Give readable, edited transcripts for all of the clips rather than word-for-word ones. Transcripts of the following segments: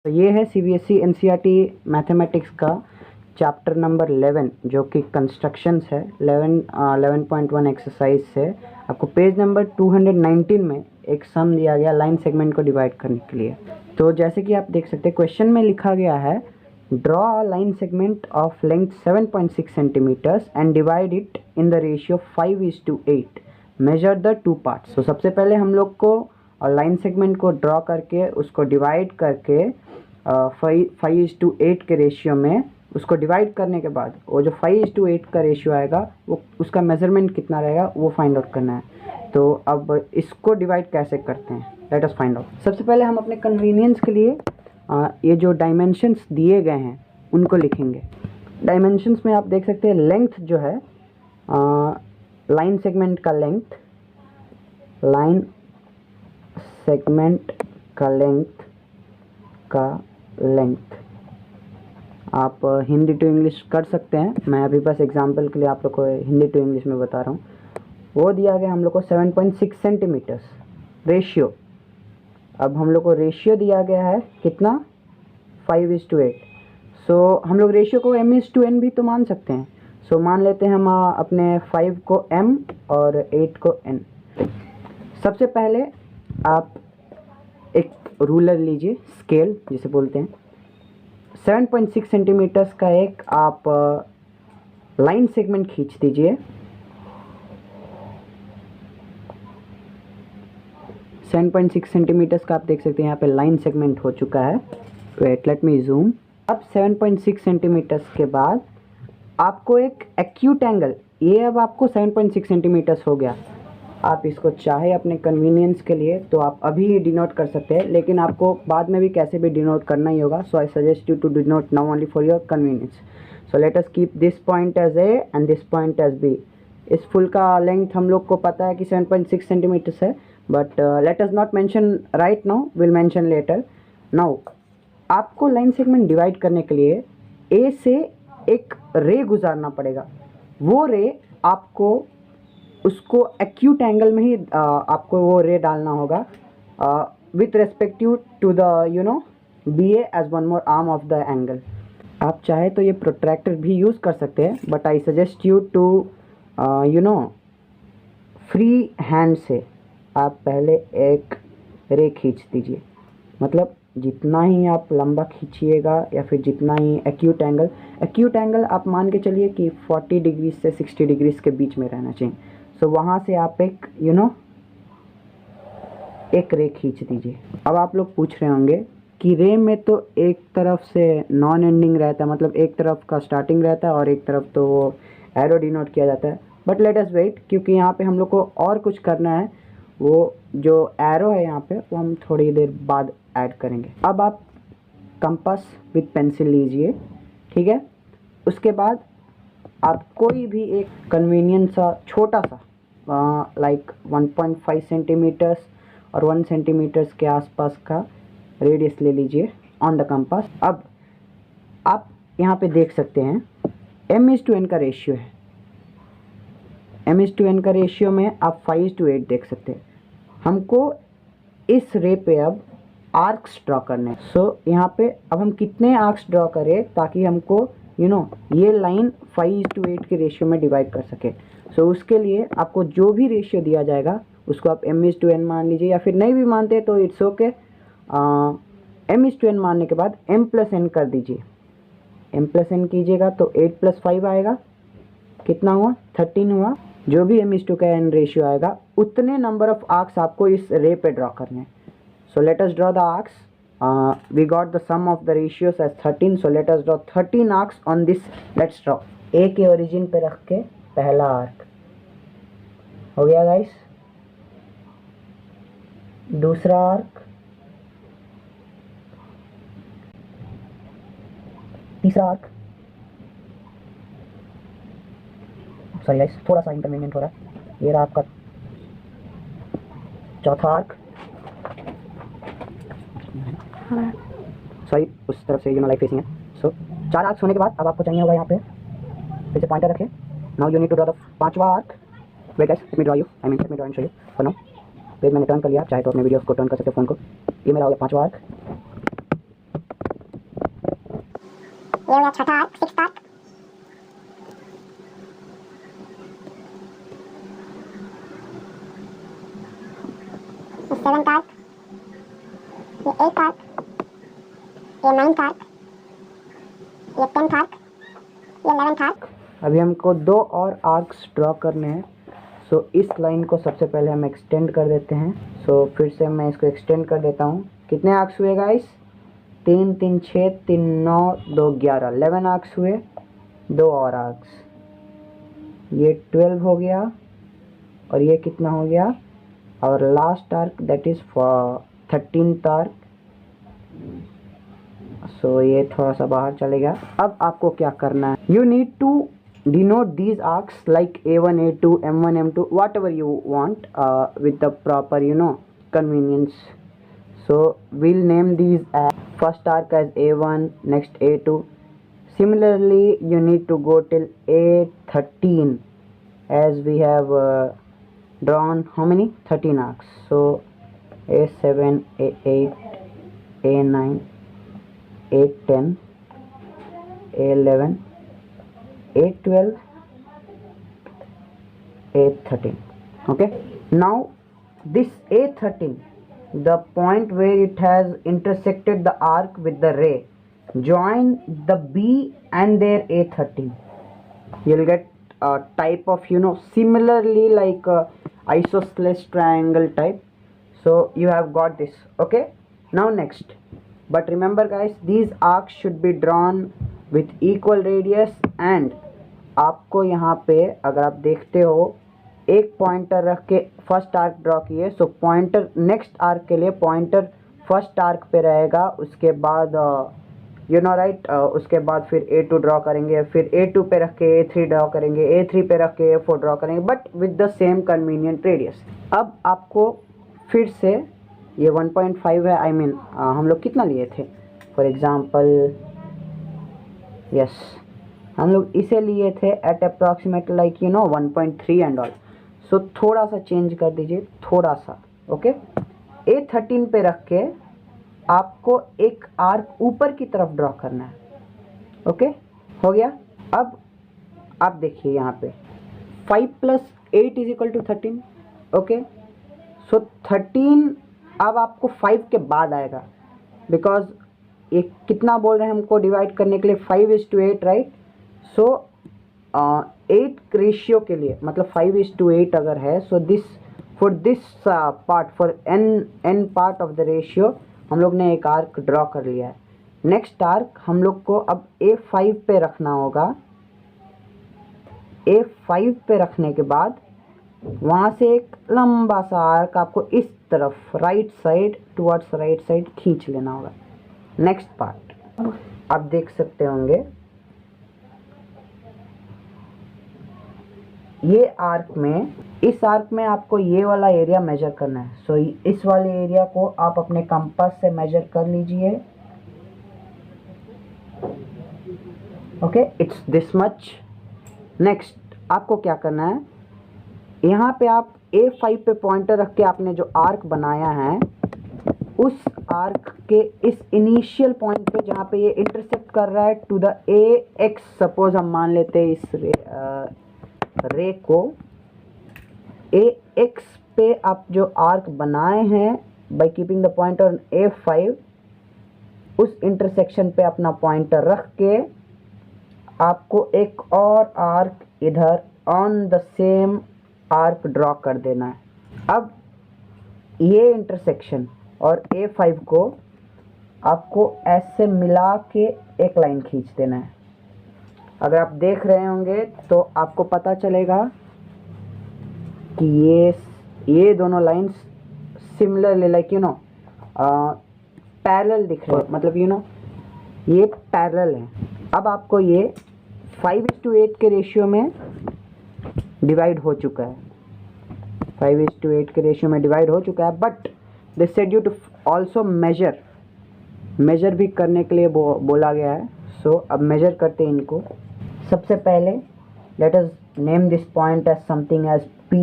तो ये है सीबीएसई एनसीईआरटी मैथमेटिक्स का चैप्टर नंबर 11 जो कि कंस्ट्रक्शंस है। 11.1 एक्सरसाइज है। आपको पेज नंबर 219 में एक सम दिया गया लाइन सेगमेंट को डिवाइड करने के लिए। तो जैसे कि आप देख सकते हैं क्वेश्चन में लिखा गया है draw a line segment of length 7.6 centimetres and divide it in the ratio 5:8। Measure the two parts. तो सबसे पहले हम लोग को लाइन सेगमेंट को ड्रॉ करके उसको डिवाइड करके 5:8 के रेशियो में उसको डिवाइड करने के बाद वो जो 5:8 का रेशियो आएगा वो उसका मेजरमेंट कितना रहेगा वो फाइंड आउट करना है। तो अब इसको डिवाइड कैसे करते हैं, लेट अस फाइंड आउट। सबसे पहले हम अपने कन्वीनियंस के लिए ये जो डायमेंशंस दिए गए हैं उनको लिखेंगे। डायमेंशंस में आप देख सकते हैं लेंथ जो है लाइन सेगमेंट का लेंथ, लाइन सेगमेंट का लेंथ आप हिंदी टू इंग्लिश कर सकते हैं। मैं अभी बस एग्जांपल के लिए आप लोग को हिंदी टू इंग्लिश में बता रहा हूँ। वो दिया गया हम लोग को 7.6 सेंटीमीटर्स रेशियो। अब हम लोग को रेशियो दिया गया है कितना, 5:8। सो हम लोग रेशियो को m:n भी तो मान सकते हैं। सो मान लेते हैं हम अपने 5 को m और 8 को n। सबसे पहले आप एक रूलर लीजिए, स्केल जिसे बोलते हैं। 7.6 सेंटीमीटर्स का एक आप लाइन सेगमेंट खींच दीजिए। 7.6 सेंटीमीटर्स का आप देख सकते हैं यहाँ पे लाइन सेगमेंट हो चुका है। Wait, let me zoom. अब 7.6 सेंटीमीटर्स के बाद आपको एक एक्यूट एंगल, ये अब आपको 7.6 सेंटीमीटर्स हो गया। आप इसको चाहे अपने कन्वीनियंस के लिए तो आप अभी ही डिनोट कर सकते हैं, लेकिन आपको बाद में भी कैसे भी डिनोट करना ही होगा। So I suggest you to denote now only for your convenience. So let us keep this point as A and this point as B. इस फुल का लेंथ हम लोग को पता है कि 7.6 सेंटीमीटर्स है, but let us not mention right now, will mention later. Now आपको लाइन सेगमेंट डिवाइड करने के लिए ए से एक रे गुजारना पड़ेगा। वो रे आपको उसको एक्यूट एंगल में ही आपको वो रे डालना होगा with respective to the B as one more arm of the angle. आप चाहे तो ये प्रोट्रैक्टर भी यूज़ कर सकते हैं, but I suggest you to free hand से आप पहले एक रे खींच दीजिए। मतलब जितना ही आप लंबा खींचिएगा या फिर जितना ही एक्यूट एंगल आप मान के चलिए कि 40 डिग्री से 60 डिग्री के बीच में रहना चाहिए। सो वहाँ से आप एक एक रे खींच दीजिए। अब आप लोग पूछ रहे होंगे कि रे में तो एक तरफ से नॉन एंडिंग रहता है, मतलब एक तरफ का स्टार्टिंग रहता है और एक तरफ तो वो एरो डिनोट किया जाता है। बट लेट अस वेट, क्योंकि यहाँ पे हम लोग को और कुछ करना है। वो जो एरो है यहाँ पे वो हम थोड़ी देर बाद ऐड करेंगे। अब आप कंपास विथ पेंसिल लीजिए, ठीक है। उसके बाद आप कोई भी एक कन्वीनियंट सा छोटा सा लाइक 1.5 सेंटीमीटर्स और 1 सेंटीमीटर्स के आसपास का रेडियस ले लीजिए ऑन द कंपास। अब आप यहाँ पे देख सकते हैं m:n का रेशियो है। m:n का रेशियो में आप 5:8 देख सकते हैं। हमको इस रे पे अब आर्क्स ड्रॉ करने हैं। सो यहाँ पे अब हम कितने आर्क्स ड्रॉ करें ताकि हमको ये लाइन 5:8 के रेशियो में डिवाइड कर सके। सो उसके लिए आपको जो भी रेशियो दिया जाएगा उसको आप m:n मान लीजिए, या फिर नहीं भी मानते तो इट्स ओके। m:n मानने के बाद m+n कर दीजिए। m+n कीजिएगा तो 8 + 5 आएगा, कितना हुआ, 13 हुआ। जो भी m:n रेशियो आएगा उतने नंबर ऑफ आर्क्स आपको इस रे पे ड्रॉ करने हैं। सो let us draw the arcs. We got the sum of the ratios as 13, so let us draw 13 arcs on this. Let's draw। A के ओरिजिन पे रख के पहला आर्क हो गया गाइस। दूसरा आर्क, तीसरा आर्क, सॉरी गाइस थोड़ा सा इंकन्वीनियंट हो रहा है। ये रहा आपका चौथा आर्क। सॉरी उस तरफ से लाइट फेसिंग है। सो 4 आर्क्स होने के बाद अब आपको चाहिए होगा यहाँ पे फिर से पॉइंटर रखें। Now you need to draw the 5वां arc. Wait guys, let me draw you, I mean let me draw and show you for now. Page मैंने टर्न कर लिया, चाहे तो अपने वीडियोस को टर्न कर सकते हो फोन को। ये मेरा हो गया 5वां आर्क। ये हो गया छठा आर्क, सिक्स्थ आर्क, ये सेवंथ आर्क, ये एट्थ आर्क, ये नाइन्थ आर्क, ये टेंथ आर्क, ये 11th आर्क। अभी हमको 2 और आर्क्स ड्रॉ करने हैं। सो इस लाइन को सबसे पहले हम एक्सटेंड कर देते हैं। सो फिर से मैं इसको एक्सटेंड कर देता हूँ। कितने आर्क्स हुए गाइस? 3 3 6 3 9 2 11, 11 आर्क्स हुए। 2 और आर्क्स, ये 12 हो गया। और ये कितना हो गया? और last arc that is 13th arc. So ये थोड़ा सा बाहर चलेगा। अब आपको क्या करना है? You need to denote these arcs like A1, A2, M1, M2, whatever you want with the proper convenience. So we'll name these as first arc as A1, next A2. Similarly you need to go till A13 as we have drawn how many? 13 arcs. So A7, A8, A9, A10, A11, A12, A13. Okay, now this A13, the point where it has intersected the arc with the ray, join the B and their A13. You'll get a type of similarly like isosceles triangle type. So you have got this. Okay, now next, but remember guys, these arcs should be drawn with equal radius. and आपको यहाँ पे अगर आप देखते हो एक pointer रख के फर्स्ट आर्क ड्रॉ किए। सो पॉइंटर नेक्स्ट आर्क के लिए पॉइंटर फर्स्ट आर्क पे रहेगा। उसके बाद राइट, उसके बाद फिर A2 ड्रॉ करेंगे, फिर A2 पे रख के A3 ड्रॉ करेंगे, A3 पे रख के A4 ड्रॉ करेंगे, but with the same convenient radius. अब आपको फिर से ये 1.5 है, I mean हम लोग कितना लिए थे? फॉर एग्जाम्पल यस, हम लोग इसे लिए थे at approximate like 1.3 and all. So थोड़ा सा चेंज कर दीजिए, थोड़ा सा। ओके, A13 पे रख के आपको एक आर्क ऊपर की तरफ ड्रॉ करना है। ओके, हो गया। अब आप देखिए यहाँ पे 5 + 8 = 13। ओके, सो 13 अब आपको 5 के बाद आएगा, बिकॉज ये कितना बोल रहे हैं हमको डिवाइड करने के लिए? 5:8, राइट। सो 8 रेशियो के लिए, मतलब 5:8 अगर है, so this for this part, for n part of the ratio हम लोग ने एक आर्क ड्रॉ कर लिया है। नेक्स्ट आर्क हम लोग को अब A5 पे रखना होगा। A5 पे रखने के बाद वहाँ से एक लंबा सा आर्क आपको इस तरफ right side, towards right side खींच लेना होगा। नेक्स्ट पार्ट आप देख सकते होंगे, ये आर्क में, इस आर्क में आपको ये वाला एरिया मेजर करना है। सो इस वाले एरिया को आप अपने कंपास से मेजर कर लीजिए। Okay, it's this much. Next आपको क्या करना है? यहाँ पे आप A5 पे पॉइंटर रख के आपने जो आर्क बनाया है, उस आर्क के इस इनिशियल पॉइंट पे जहाँ पे ये इंटरसेक्ट कर रहा है टू द AX, सपोज हम मान लेते हैं इस रे को AX पे आप जो आर्क बनाए हैं by keeping the pointer on A5, उस इंटरसेक्शन पे अपना पॉइंटर रख के आपको एक और आर्क इधर on the same arc draw कर देना है। अब ये इंटरसेक्शन और A5 को आपको ऐसे मिला के एक लाइन खींच देना है। अगर आप देख रहे होंगे तो आपको पता चलेगा कि ये दोनों लाइंस सिमिलरली लाइक पैरेलल दिख रहे हैं, मतलब ये पैरेलल है। अब आपको ये 5:8 के रेशियो में डिवाइड हो चुका है, 5:8 के रेशियो में डिवाइड हो चुका है, but they said you to also measure भी करने के लिए बोला गया है। सो अब मेजर करते हैं इनको। सबसे पहले let us name this point as something as P।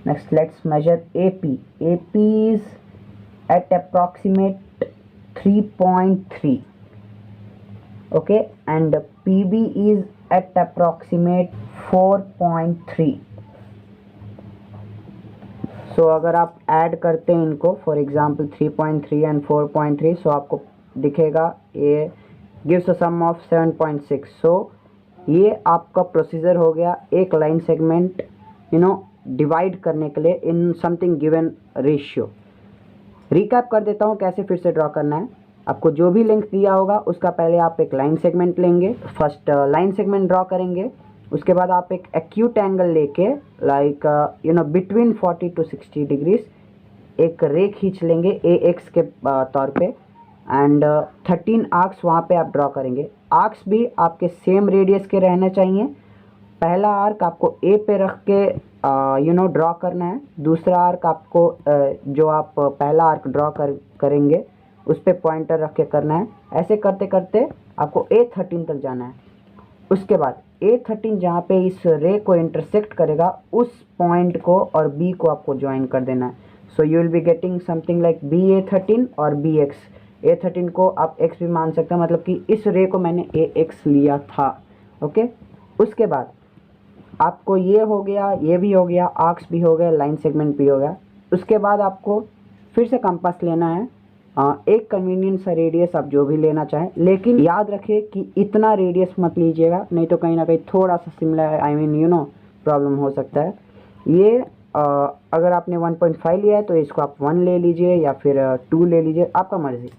Next let's measure AP। AP is at approximate 3.3, okay, and PB is at approximate 4.3. सो अगर आप ऐड करते हैं इनको, फॉर एग्जांपल 3.3 एंड 4.3, सो आपको दिखेगा ये गिव्स अ सम ऑफ 7.6. सो ये आपका प्रोसीजर हो गया एक लाइन सेगमेंट डिवाइड करने के लिए in something given ratio. Recap कर देता हूँ कैसे फिर से ड्रॉ करना है. आपको जो भी लेंथ दिया होगा उसका पहले आप एक लाइन सेगमेंट लेंगे, फर्स्ट लाइन सेगमेंट ड्रॉ करेंगे. उसके बाद आप एक एक्यूट एंगल लेके लाइक बिटवीन 40 to 60 डिग्रीज एक रे खींच लेंगे ए एक्स के तौर पे, एंड 13 आर्क्स वहाँ पे आप ड्रॉ करेंगे. आर्क्स भी आपके सेम रेडियस के रहने चाहिए. पहला आर्क आपको ए पे रख के ड्रॉ करना है. दूसरा आर्क आपको जो आप पहला आर्क ड्रॉ करेंगे उस पर पॉइंटर रख के करना है. ऐसे करते करते आपको A13 तक जाना है. उसके बाद A13 जहाँ पे इस रे को इंटरसेक्ट करेगा उस पॉइंट को और B को आपको ज्वाइन कर देना है. So you will be getting something like BA13 और BX. A13 को आप X भी मान सकते हैं, मतलब कि इस रे को मैंने AX लिया था. ओके, उसके बाद आपको ये हो गया, ये भी हो गया, आर्क्स भी हो गया, लाइन सेगमेंट भी हो गया. उसके बाद आपको फिर से कंपास लेना है. एक कन्वीनियंट सा रेडियस आप जो भी लेना चाहें, लेकिन याद रखिए कि इतना रेडियस मत लीजिएगा, नहीं तो कहीं ना कहीं थोड़ा सा सिमिलर प्रॉब्लम हो सकता है. ये अगर आपने 1.5 लिया है तो इसको आप 1 ले लीजिए या फिर 2 ले लीजिए, आपका मर्जी.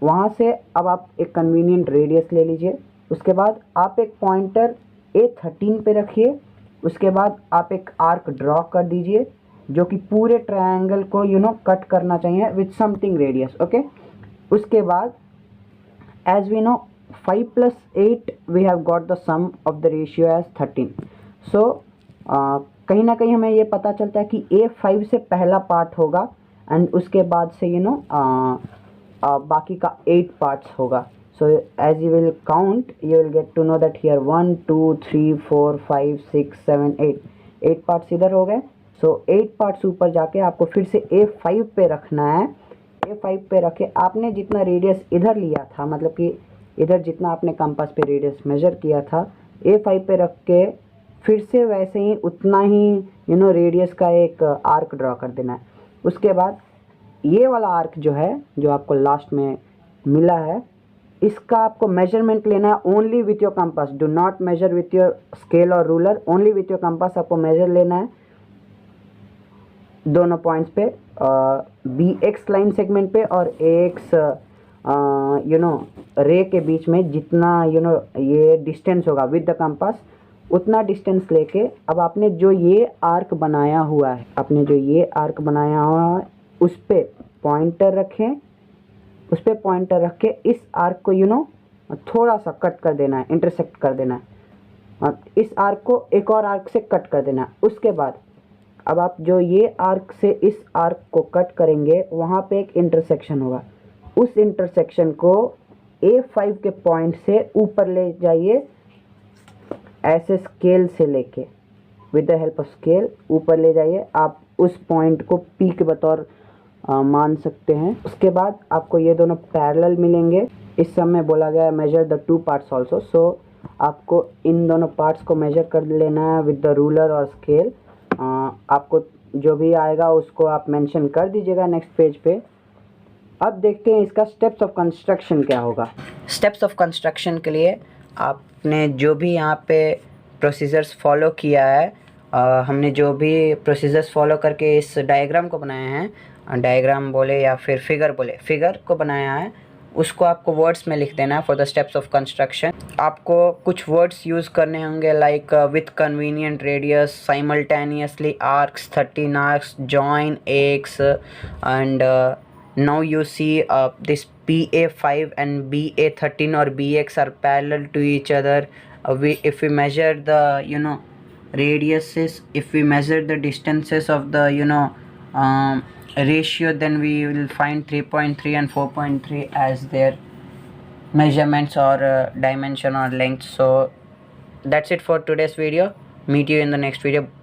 वहाँ से अब आप एक कन्वीनियंट रेडियस ले लीजिए. उसके बाद आप एक पॉइंटर A13 पे रखिए. उसके बाद आप एक आर्क ड्रॉ कर दीजिए जो कि पूरे ट्रायंगल को कट करना चाहिए विथ समथिंग रेडियस. ओके, उसके बाद as we know 5 + 8 we have got the sum of the ratio as 13. So कहीं ना कहीं हमें ये पता चलता है कि A5 से पहला पार्ट होगा एंड उसके बाद से बाकी का 8 पार्ट्स होगा. So as you will count, you will get to know that here 1 2 3 4 5 6 7 8 parts इधर हो गए. सो 8 पार्ट्स ऊपर जाके आपको फिर से A5 पे रखना है. A5 पे रखे आपने जितना रेडियस इधर लिया था, मतलब कि इधर जितना आपने कंपास पे रेडियस मेजर किया था, A5 पे रख के फिर से वैसे ही उतना ही रेडियस का एक आर्क ड्रॉ कर देना है. उसके बाद ये वाला आर्क जो है, जो आपको लास्ट में मिला है, इसका आपको मेजरमेंट लेना है only with your compass. Do not measure with your scale और ruler, only with your compass आपको मेजर लेना है दोनों पॉइंट्स पे, BX लाइन सेगमेंट पे और AX रे के बीच में जितना ये डिस्टेंस होगा विद द कंपास, उतना डिस्टेंस लेके अब आपने जो ये आर्क बनाया हुआ है, उस पे पॉइंटर रखें. उस पर पॉइंटर रख के इस आर्क को थोड़ा सा कट कर देना है, इंटरसेक्ट कर देना है, और इस आर्क को एक और आर्क से कट कर देना है. उसके बाद अब आप जो ये आर्क से इस आर्क को कट करेंगे वहाँ पे एक इंटरसेक्शन होगा. उस इंटरसेक्शन को A5 के पॉइंट से ऊपर ले जाइए, ऐसे स्केल से लेके, with the help of scale ऊपर ले जाइए. आप उस पॉइंट को P के बतौर मान सकते हैं. उसके बाद आपको ये दोनों पैरेलल मिलेंगे. इस समय बोला गया है मेजर द 2 पार्ट्स ऑल्सो. सो आपको इन दोनों पार्ट्स को मेजर कर लेना है विद द रूलर और स्केल. आपको जो भी आएगा उसको आप मेंशन कर दीजिएगा नेक्स्ट पेज पे. अब देखते हैं इसका स्टेप्स ऑफ कंस्ट्रक्शन क्या होगा. स्टेप्स ऑफ कंस्ट्रक्शन के लिए आपने जो भी यहाँ पे प्रोसीजर्स फॉलो किया है, हमने जो भी प्रोसीजर्स फॉलो करके इस डायग्राम को बनाया है, डायग्राम बोले या फिर फिगर को बनाया है, उसको आपको वर्ड्स में लिख देना है for the steps of construction. आपको कुछ वर्ड्स यूज़ करने होंगे like with convenient radius, simultaneously arcs, 13 arcs, join x, and now you see this PA5 and BA13 or BX are parallel to each other. If we measure the radiuses, if we measure the distances of the ratio, then we will find 3.3 and 4.3 as their measurements or dimension or length. So that's it for today's video. Meet you in the next video. Bye.